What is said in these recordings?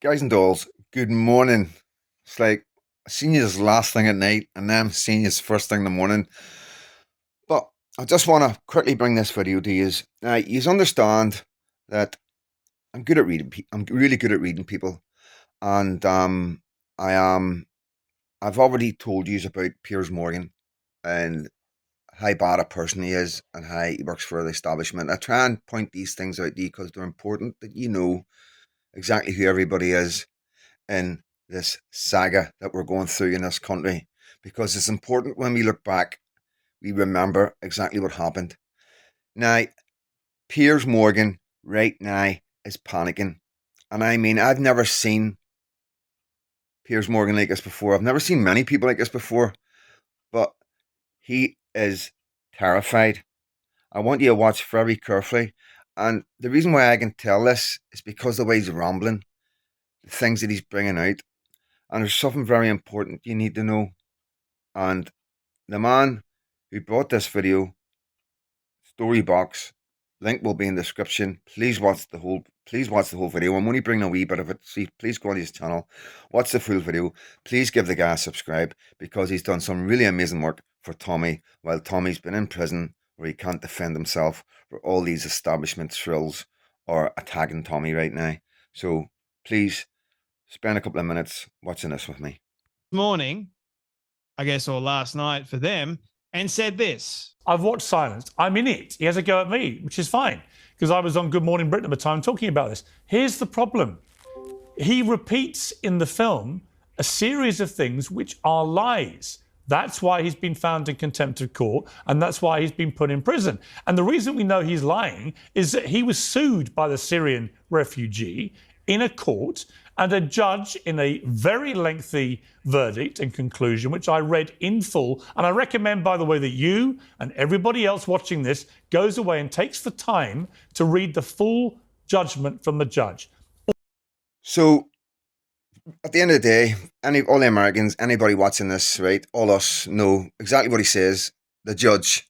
Guys and dolls, good morning. It's like I seen you last thing at night, and then I'm seeing you first thing in the morning. But I just want to quickly bring this video to you. Now, you understand that I'm good at reading. I'm really good at reading people, and I am. I've already told you about Piers Morgan and how bad a person he is, and how he works for the establishment. I try and point these things out to you because they're important that you know exactly who everybody is in this saga that we're going through in this country, because it's important when we look back, we remember exactly what happened. Now, Piers Morgan right now is panicking. And I mean, I've never seen Piers Morgan like this before. I've never seen many people like this before, but he is terrified. I want you to watch very carefully. And the reason why I can tell this is because the way he's rambling, the things that he's bringing out. And there's something very important you need to know. And the man who brought this video, Storybox, link will be in the description. Please watch the whole video. I'm only bringing a wee bit of it. See, please go on his channel, watch the full video. Please give the guy a subscribe, because he's done some really amazing work for Tommy while Tommy's been in prison where he can't defend himself, where all these establishment shrills are attacking Tommy right now. So please spend a couple of minutes watching this with me. Morning, I guess, or last night for them, and said this. I've watched Silence. I'm in it. He has a go at me, which is fine, because I was on Good Morning Britain at the time talking about this. Here's the problem. He repeats in the film a series of things which are lies. That's why he's been found in contempt of court, and that's why he's been put in prison. And the reason we know he's lying is that he was sued by the Syrian refugee in a court, and a judge, in a very lengthy verdict and conclusion, which I read in full, and I recommend, by the way, that you and everybody else watching this goes away and takes the time to read the full judgment from the judge. So, at the end of the day, all the Americans, anybody watching this, right, all us know exactly what he says. The judge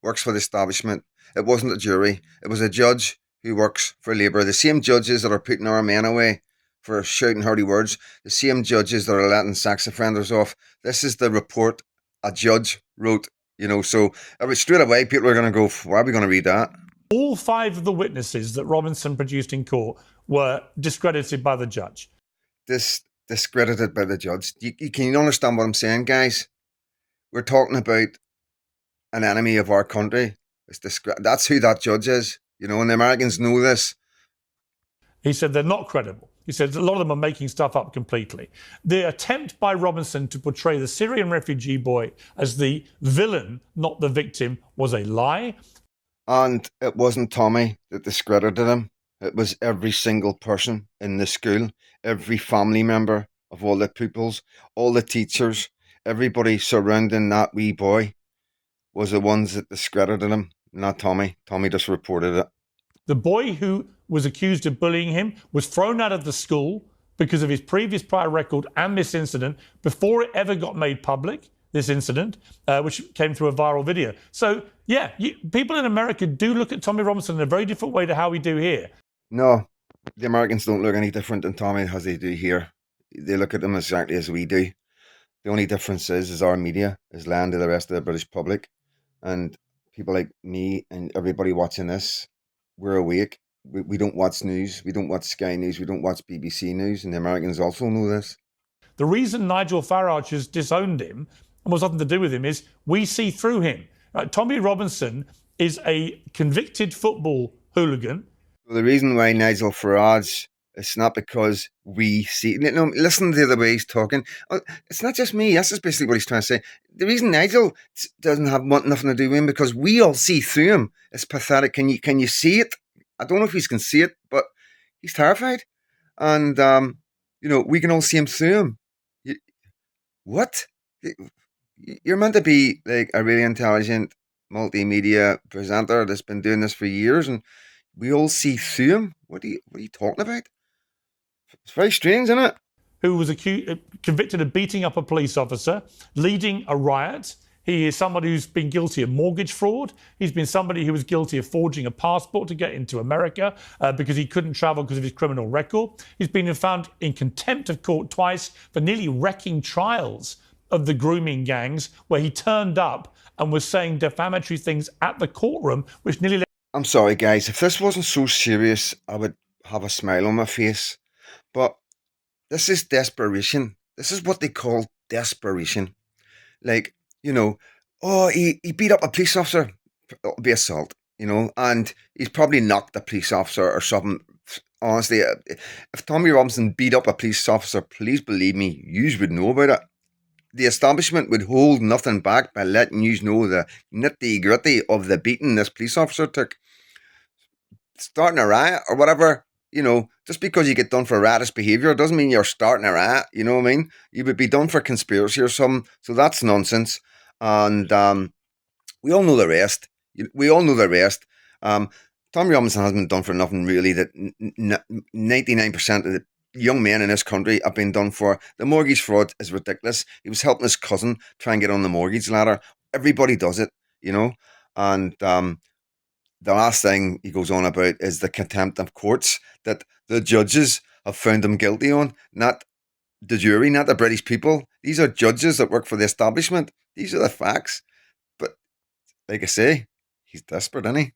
works for the establishment. It wasn't a jury. It was a judge who works for Labour. The same judges that are putting our men away for shouting hurdy words, the same judges that are letting sex offenders off. This is the report a judge wrote, so straight away people are going to go, why are we going to read that? All 5 of the witnesses that Robinson produced in court were discredited by the judge. Discredited by the judge. Can you understand what I'm saying, guys? We're talking about an enemy of our country. That's who that judge is. And the Americans know this. He said they're not credible. He said a lot of them are making stuff up completely. The attempt by Robinson to portray the Syrian refugee boy as the villain, not the victim, was a lie. And it wasn't Tommy that discredited him. It was every single person in the school, every family member of all the pupils, all the teachers, everybody surrounding that wee boy was the ones that discredited him, not Tommy. Tommy just reported it. The boy who was accused of bullying him was thrown out of the school because of his previous prior record and this incident before it ever got made public, this incident, which came through a viral video. So, yeah, people in America do look at Tommy Robinson in a very different way to how we do here. No, the Americans don't look any different than Tommy as they do here. They look at them exactly as we do. The only difference is our media is lying to the rest of the British public. And people like me and everybody watching this, we're awake. We don't watch news. We don't watch Sky News. We don't watch BBC News. And the Americans also know this. The reason Nigel Farage has disowned him, and was nothing to do with him, is we see through him. Tommy Robinson is a convicted football hooligan. The reason why Nigel Farage, it's not because we see. Listen to the way he's talking. It's not just me. That's just basically what he's trying to say. The reason Nigel doesn't have nothing to do with him, because we all see through him. It's pathetic. Can you see it? I don't know if he can see it, but he's terrified, and we can all see him through him. What? You're meant to be like a really intelligent multimedia presenter that's been doing this for years, and we all see through him. What are you talking about? It's very strange, isn't it? Who was convicted of beating up a police officer, leading a riot. He is somebody who's been guilty of mortgage fraud. He's been somebody who was guilty of forging a passport to get into America because he couldn't travel because of his criminal record. He's been found in contempt of court twice for nearly wrecking trials of the grooming gangs, where he turned up and was saying defamatory things at the courtroom, which nearly... I'm sorry, guys. If this wasn't so serious, I would have a smile on my face. But this is desperation. This is what they call desperation. Like, oh, he beat up a police officer. It'll be assault, and he's probably knocked a police officer or something. Honestly, if Tommy Robinson beat up a police officer, please believe me, you would know about it. The establishment would hold nothing back by letting you know the nitty gritty of the beating this police officer took. Starting a riot or whatever, just because you get done for riotous behaviour doesn't mean you're starting a riot, you know what I mean? You would be done for conspiracy or something, so that's nonsense. And we all know the rest. We all know the rest. Tommy Robinson hasn't been done for nothing really that 99% of the young men in this country have been done for. The mortgage fraud is ridiculous. He was helping his cousin try and get on the mortgage ladder. Everybody does it, and the last thing he goes on about is the contempt of courts that the judges have found him guilty on, not the jury, not the British people. These are judges that work for the establishment. These are the facts. But like I say, he's desperate, isn't he?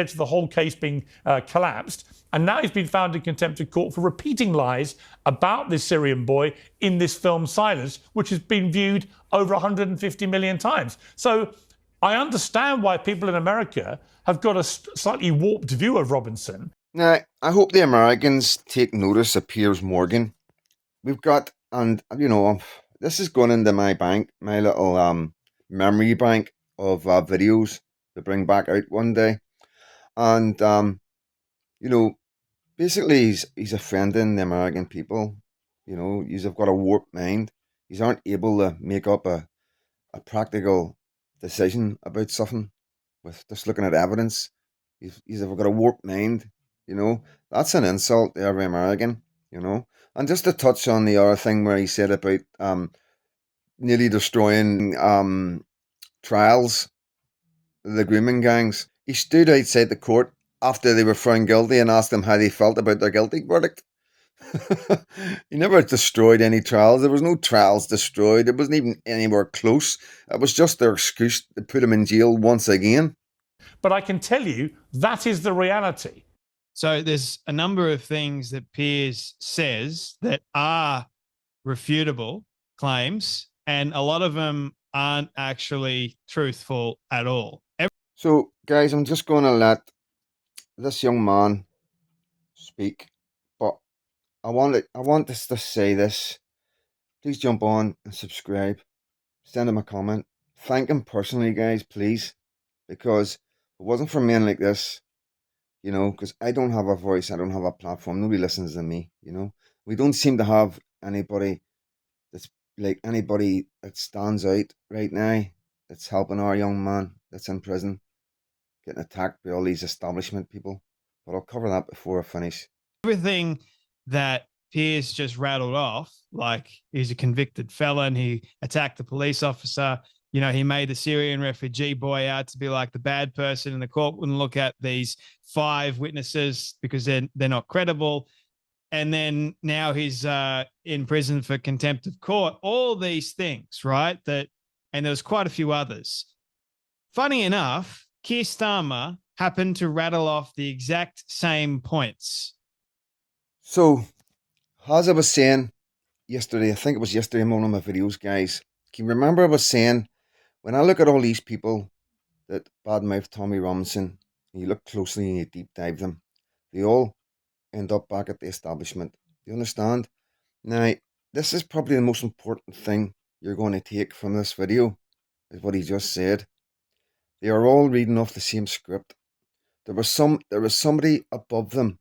To the whole case being collapsed, and now he's been found in contempt of court for repeating lies about this Syrian boy in this film Silence, which has been viewed over 150 million times. So I understand why people in America have got a slightly warped view of Robinson. Now, I hope the Americans take notice of Piers Morgan. We've got, and this is going into my bank, my little memory bank of videos to bring back out one day. And, basically he's offending the American people. You've got a warped mind. You aren't able to make up a practical decision about something with just looking at evidence. You've got a warped mind, That's an insult to every American, And just to touch on the other thing where he said about nearly destroying trials, the grooming gangs. He stood outside the court after they were found guilty and asked them how they felt about their guilty verdict. He never destroyed any trials. There was no trials destroyed. It wasn't even anywhere close. It was just their excuse to put him in jail once again. But I can tell you, that is the reality. So there's a number of things that Piers says that are refutable claims, and a lot of them aren't actually truthful at all. So, guys, I'm just going to let this young man speak, but I want us to say this. Please jump on and subscribe. Send him a comment. Thank him personally, guys, please, because if it wasn't for men like this, because I don't have a voice, I don't have a platform, nobody listens to me, We don't seem to have anybody that stands out right now that's helping our young man that's in prison, getting attacked by all these establishment people. But I'll cover that before I finish. Everything that Piers just rattled off, like he's a convicted felon, he attacked the police officer, he made the Syrian refugee boy out to be like the bad person, and the court wouldn't look at these 5 witnesses because they're not credible. And then now he's in prison for contempt of court. All these things, right? And there's quite a few others. Funny enough, Keir Starmer happened to rattle off the exact same points. So, as I was saying yesterday, I think it was yesterday in one of my videos, guys, can you remember I was saying, when I look at all these people that badmouth Tommy Robinson, and you look closely and you deep dive them, they all end up back at the establishment. Do you understand? Now, this is probably the most important thing you're going to take from this video, is what he just said. They are all reading off the same script. There was somebody above them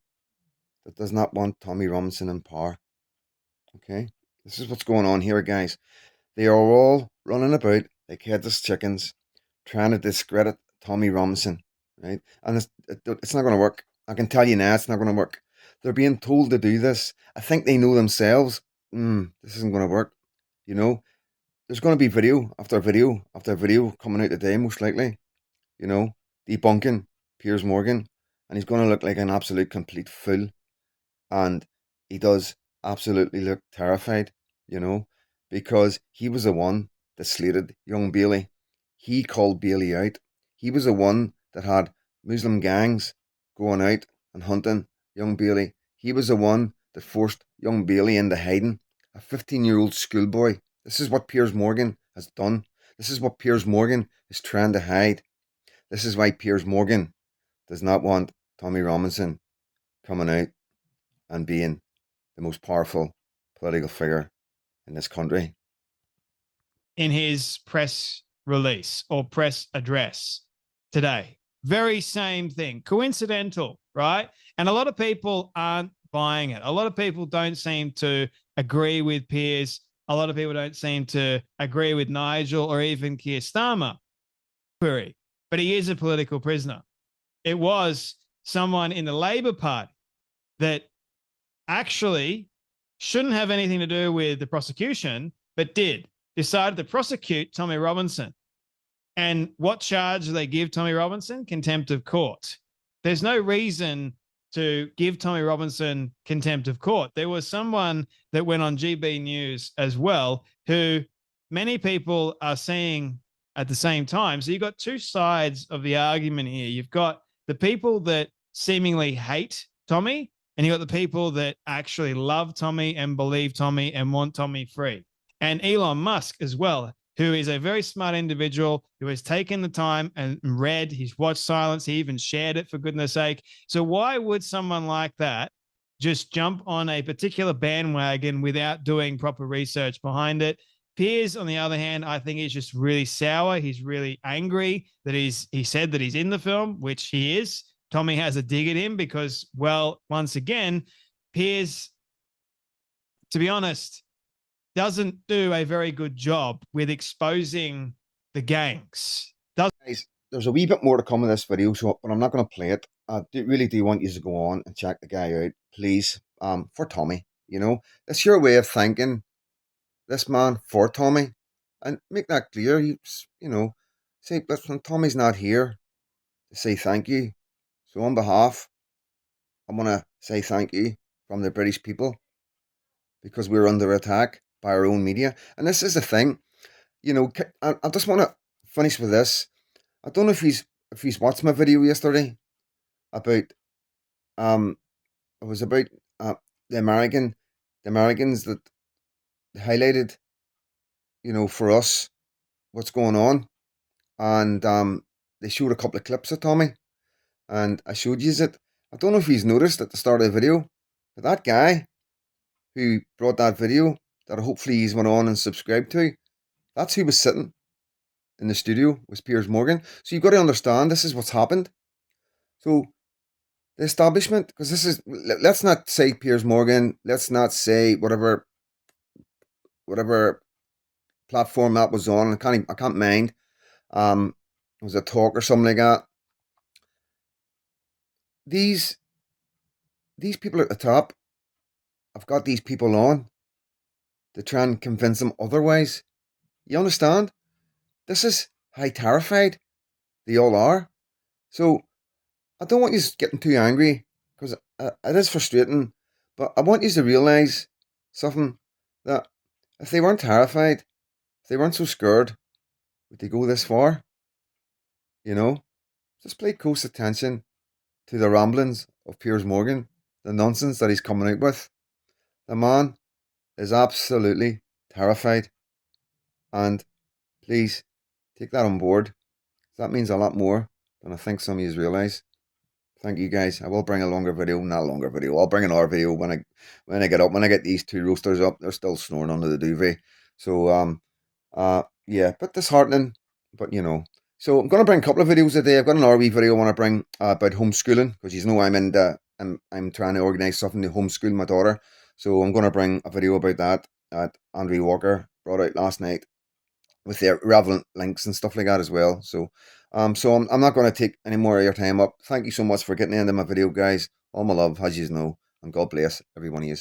that does not want Tommy Robinson in power. Okay? This is what's going on here, guys. They are all running about like headless chickens, trying to discredit Tommy Robinson, right? And it's not going to work. I can tell you now, it's not going to work. They're being told to do this. I think they know themselves, this isn't going to work. there's going to be video after video after video coming out today, most likely, you know, debunking Piers Morgan, and he's going to look like an absolute complete fool, and he does absolutely look terrified, you know, because he was the one that slated young Bailey. He called Bailey out. He was the one that had Muslim gangs going out and hunting young Bailey. He was the one that forced young Bailey into hiding, a 15-year-old schoolboy. This is what Piers Morgan has done. This is what Piers Morgan is trying to hide. This is why Piers Morgan does not want Tommy Robinson coming out and being the most powerful political figure in this country. In his press release or press address today, very same thing. Coincidental, right? And a lot of people aren't buying it. A lot of people don't seem to agree with Piers. A lot of people don't seem to agree with Nigel or even Keir Starmer. But he is a political prisoner. It was someone in the Labor Party that actually shouldn't have anything to do with the prosecution, but decided to prosecute Tommy Robinson. And what charge do they give Tommy Robinson? Contempt of court. There's no reason to give Tommy Robinson contempt of court. There was someone that went on GB News as well, who many people are seeing at the same time. So you've got two sides of the argument here. You've got the people that seemingly hate Tommy, and you've got the people that actually love Tommy and believe Tommy and want Tommy free. And Elon Musk as well, who is a very smart individual who has taken the time and read, he's watched Silence, he even shared it, for goodness sake. So why would someone like that just jump on a particular bandwagon without doing proper research behind it? Piers, on the other hand, I think he's just really sour. He's really angry that he said that he's in the film, which he is. Tommy has a dig at him because, well, once again, Piers, to be honest, doesn't do a very good job with exposing the gangs. Guys, there's a wee bit more to come in this video, so but I'm not going to play it. I really do want you to go on and check the guy out, please. For Tommy, you know, it's your way of thanking this man for Tommy, and make that clear. You know, say, but when Tommy's not here to say thank you, so on behalf, I want to say thank you from the British people, because we're under attack by our own media. And this is the thing, you know, I just want to finish with this. I don't know if he's watched my video yesterday about it was about the Americans that highlighted, you know, for us what's going on, and they showed a couple of clips of Tommy, and I showed you it. I don't know if he's noticed at the start of the video, but that guy who brought that video that hopefully he's went on and subscribed to, that's who was sitting in the studio, was Piers Morgan. So you've got to understand, this is what's happened. So the establishment, because this is, let's not say Piers Morgan, let's not say whatever platform that was on. I can't mind. It was a talk or something like that. These people at the top, I've got these people on to try and convince them otherwise. You understand? This is how terrified they all are. So I don't want you getting too angry, because it is frustrating. But I want you to realise something, that if they weren't terrified, if they weren't so scared, would they go this far? You know? Just pay close attention to the ramblings of Piers Morgan, the nonsense that he's coming out with. The man is absolutely terrified. And please, take that on board. That means a lot more than I think some of you realise. Thank you guys. I will bring a longer video, not a longer video. I'll bring another video when I get up. When I get these two roasters up, they're still snoring under the duvet. So yeah, a bit disheartening, but you know. So I'm gonna bring a couple of videos today. I've got an RV video I want to bring about homeschooling, because you know I'm trying to organise something to homeschool my daughter. So I'm gonna bring a video about that Andrew Walker brought out last night, with the relevant links and stuff like that as well. So I'm not going to take any more of your time up. Thank you so much for getting into my video, guys. All my love, as you know, and God bless every one of you.